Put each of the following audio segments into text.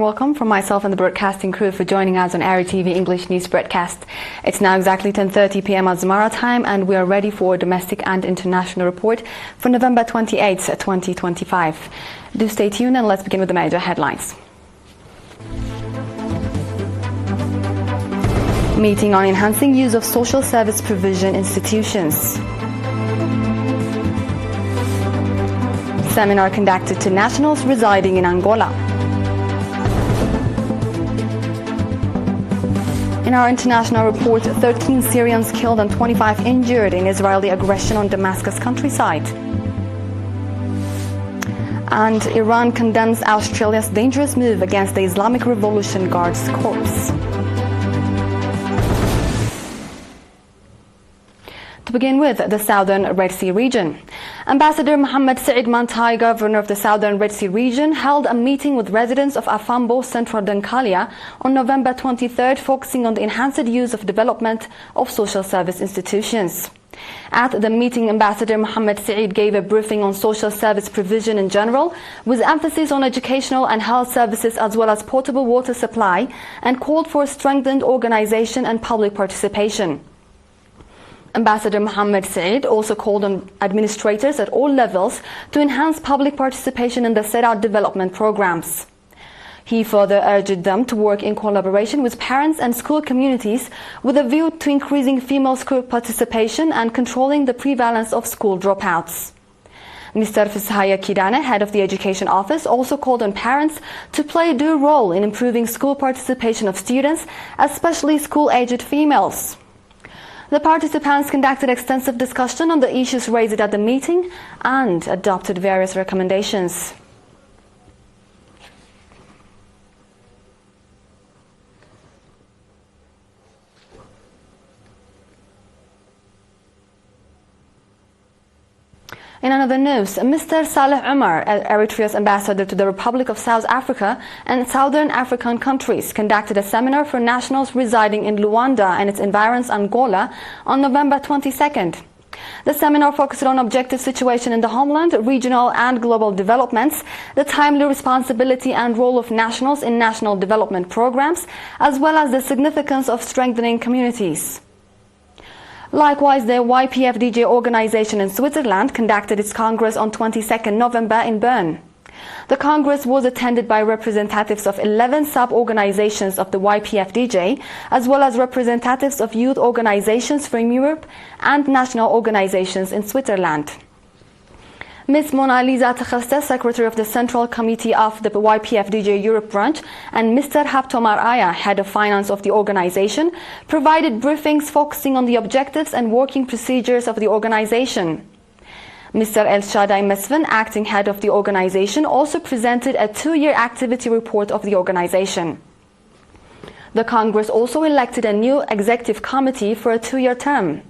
welcome from myself and the broadcasting crew for joining us on ERi-TV English News Broadcast. It's now exactly 10:30 p.m. at Zamara time, and we are ready for a domestic and international report for November 28, 2025. Do stay tuned and let's begin with the major headlines. Meeting on enhancing use of social service provision institutions. Seminar conducted to nationals residing in Angola. In our international report, 13 Syrians killed and 25 injured in Israeli aggression on Damascus countryside. And Iran condemns Australia's dangerous move against the Islamic Revolution Guards Corps. To begin with, the Southern Red Sea region. Ambassador Mohammed Said Mantai, governor of the Southern Red Sea region, held a meeting with residents of Afambo, central Doncalia, on November 23rd, focusing on the enhanced use of development of social service institutions. At the meeting, Ambassador Mohammed Said gave a briefing on social service provision in general, with emphasis on educational and health services as well as potable water supply, and called for strengthened organization and public participation. Ambassador Mohammed Said also called on administrators at all levels to enhance public participation in the set-out development programs. He further urged them to work in collaboration with parents and school communities with a view to increasing female school participation and controlling the prevalence of school dropouts. Mr. Fishaya Kidane, head of the Education Office, also called on parents to play a due role in improving school participation of students, especially school-aged females. The participants conducted extensive discussion on the issues raised at the meeting and adopted various recommendations. In another news, Mr. Saleh Omar, Eritrea's ambassador to the Republic of South Africa and Southern African countries, conducted a seminar for nationals residing in Luanda and its environs, Angola, on November 22nd. The seminar focused on objective situation in the homeland, regional and global developments, the timely responsibility and role of nationals in national development programs, as well as the significance of strengthening communities. Likewise, the YPFDJ organization in Switzerland conducted its Congress on 22nd November in Bern. The Congress was attended by representatives of 11 sub-organizations of the YPFDJ, as well as representatives of youth organizations from Europe and national organizations in Switzerland. Ms. Mona Lisa Takhasta, Secretary of the Central Committee of the YPFDJ Europe branch, and Mr. Haptomar Aya, Head of Finance of the organization, provided briefings focusing on the objectives and working procedures of the organization. Mr. El Shaddai Mesvin, Acting Head of the organization, also presented a 2-year activity report of the organization. The Congress also elected a new executive committee for a 2-year term.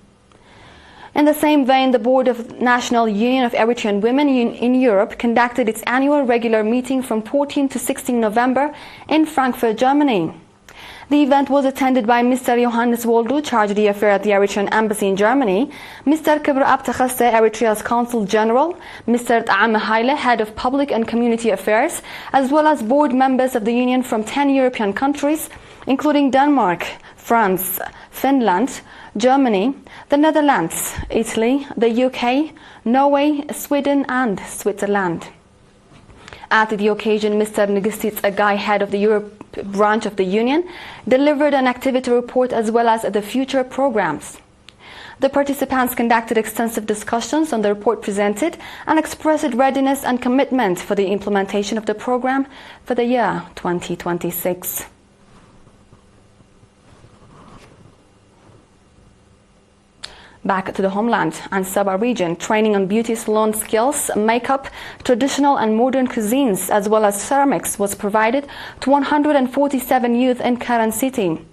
In the same vein, the Board of National Union of Eritrean Women in Europe conducted its annual regular meeting from 14 to 16 November in Frankfurt, Germany. The event was attended by Mr. Johannes Woldu, Charge d'Affaires at the Eritrean Embassy in Germany, Mr. Kibr Abtakhaste, Eritrea's Consul General, Mr. Ta'am Haile, Head of Public and Community Affairs, as well as board members of the Union from 10 European countries, including Denmark, France, Finland, Germany, the Netherlands, Italy, the UK, Norway, Sweden and Switzerland. At the occasion, Mr. Ngistit Agai, head of the Europe branch of the Union, delivered an activity report as well as the future programs. The participants conducted extensive discussions on the report presented and expressed readiness and commitment for the implementation of the program for the year 2026. Back to the homeland and Sabah region, training on beauty salon skills, makeup, traditional and modern cuisines, as well as ceramics was provided to 147 youth in Karen City.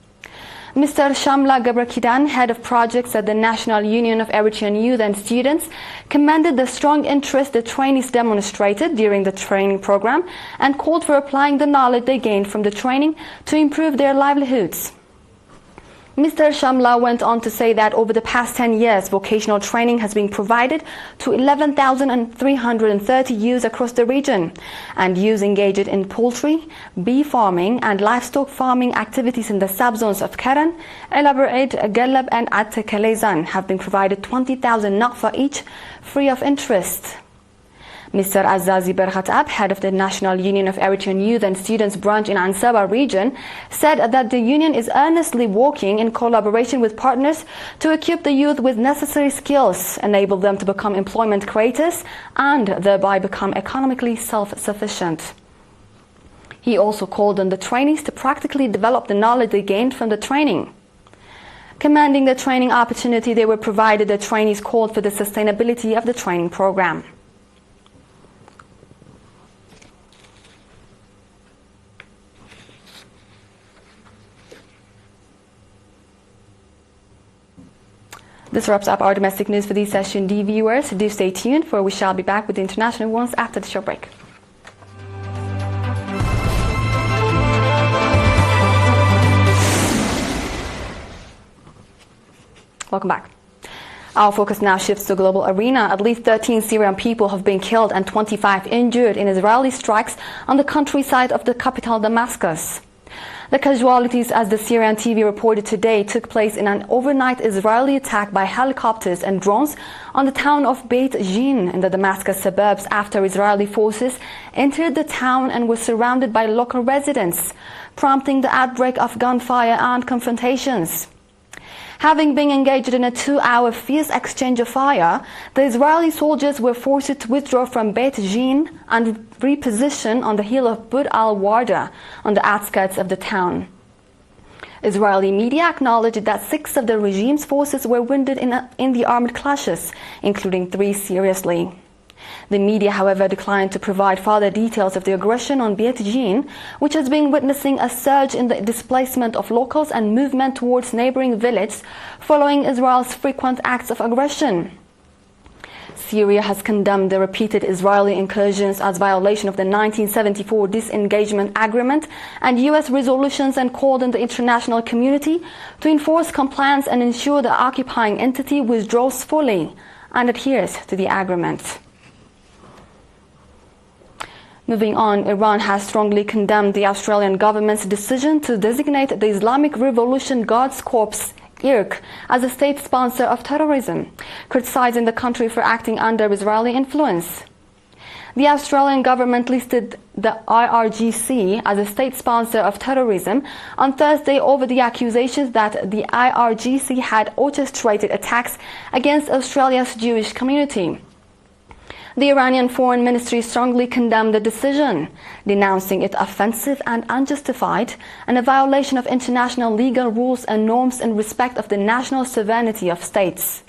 Mr. Shamla Gabrakidan, head of projects at the National Union of Eritrean Youth and Students, commended the strong interest the trainees demonstrated during the training program and called for applying the knowledge they gained from the training to improve their livelihoods. Mr. Shamla went on to say that over the past 10 years, vocational training has been provided to 11,330 youths across the region, and youths engaged in poultry, bee farming and livestock farming activities in the subzones of Karan, Elaborate, Galab and At-Kalezan have been provided 20,000 naqfa each, free of interest. Mr. Azazi Berkhatab, head of the National Union of Eritrean Youth and Students branch in Ansaba region, said that the union is earnestly working in collaboration with partners to equip the youth with necessary skills, enable them to become employment creators, and thereby become economically self-sufficient. He also called on the trainees to practically develop the knowledge they gained from the training. Commending the training opportunity they were provided, the trainees called for the sustainability of the training program. This wraps up our domestic news for this session. Dear viewers, do stay tuned, for we shall be back with the international ones after the short break. Welcome back. Our focus now shifts to global arena. At least 13 Syrian people have been killed and 25 injured in Israeli strikes on the countryside of the capital Damascus. The casualties, as the ERi-TV reported today, took place in an overnight Israeli attack by helicopters and drones on the town of Beit Jin in the Damascus suburbs after Israeli forces entered the town and were surrounded by local residents, prompting the outbreak of gunfire and confrontations. Having been engaged in a 2-hour fierce exchange of fire, the Israeli soldiers were forced to withdraw from Beit Jin and reposition on the hill of Bud al-Warda on the outskirts of the town. Israeli media acknowledged that 6 of the regime's forces were wounded in the armed clashes, including 3 seriously. The media, however, declined to provide further details of the aggression on Beit Jin, which has been witnessing a surge in the displacement of locals and movement towards neighboring villages following Israel's frequent acts of aggression. Syria has condemned the repeated Israeli incursions as violation of the 1974 disengagement agreement and U.S. resolutions, and called on the international community to enforce compliance and ensure the occupying entity withdraws fully and adheres to the agreement. Moving on, Iran has strongly condemned the Australian government's decision to designate the Islamic Revolution Guards Corps, IRG, as a state sponsor of terrorism, criticizing the country for acting under Israeli influence. The Australian government listed the IRGC as a state sponsor of terrorism on Thursday over the accusations that the IRGC had orchestrated attacks against Australia's Jewish community. The Iranian Foreign Ministry strongly condemned the decision, denouncing it offensive and unjustified, and a violation of international legal rules and norms in respect of the national sovereignty of states.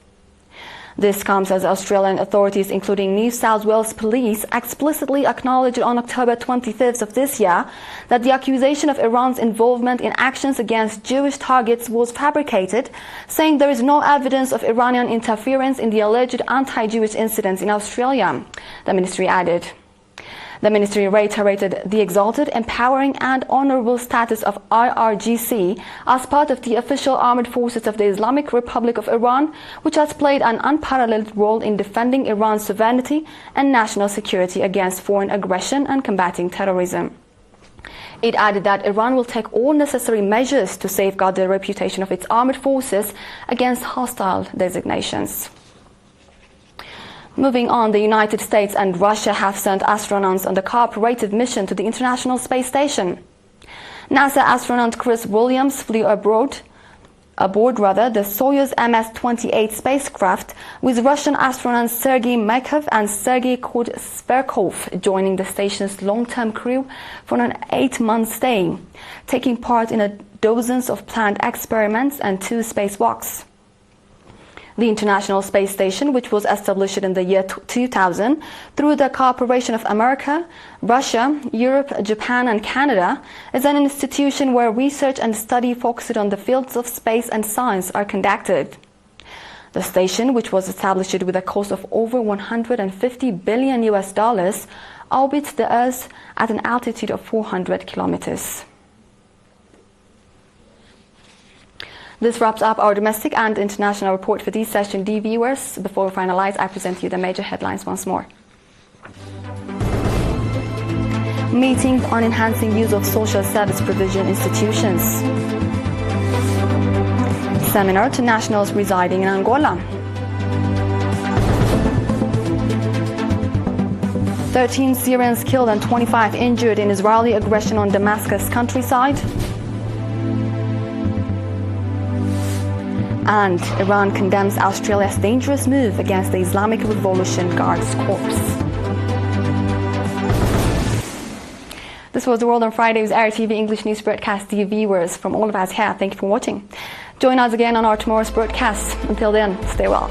This comes as Australian authorities, including New South Wales Police, explicitly acknowledged on October 25th of this year that the accusation of Iran's involvement in actions against Jewish targets was fabricated, saying there is no evidence of Iranian interference in the alleged anti-Jewish incidents in Australia, the ministry added. The ministry reiterated the exalted, empowering and honorable status of IRGC as part of the official armed forces of the Islamic Republic of Iran, which has played an unparalleled role in defending Iran's sovereignty and national security against foreign aggression and combating terrorism. It added that Iran will take all necessary measures to safeguard the reputation of its armed forces against hostile designations. Moving on, the United States and Russia have sent astronauts on the cooperative mission to the International Space Station. NASA astronaut Chris Williams flew aboard the Soyuz MS-28 spacecraft, with Russian astronauts Sergei Maikov and Sergei Sverkov joining the station's long-term crew for an 8-month stay, taking part in dozens of planned experiments and 2 spacewalks. The International Space Station, which was established in the year 2000 through the cooperation of America, Russia, Europe, Japan, and Canada, is an institution where research and study focused on the fields of space and science are conducted. The station, which was established with a cost of over $150 billion, orbits the Earth at an altitude of 400 kilometers. This wraps up our domestic and international report for this session, dear viewers. Before we finalize, I present you the major headlines once more. Meeting on enhancing use of social service provision institutions. Seminar to nationals residing in Angola. 13 Syrians killed and 25 injured in Israeli aggression on Damascus countryside. And Iran condemns Australia's dangerous move against the Islamic Revolution Guards Corps. This was The World on Friday with ERi-TV English News broadcast. Dear viewers, from all of us here, thank you for watching. Join us again on our tomorrow's broadcast. Until then, stay well.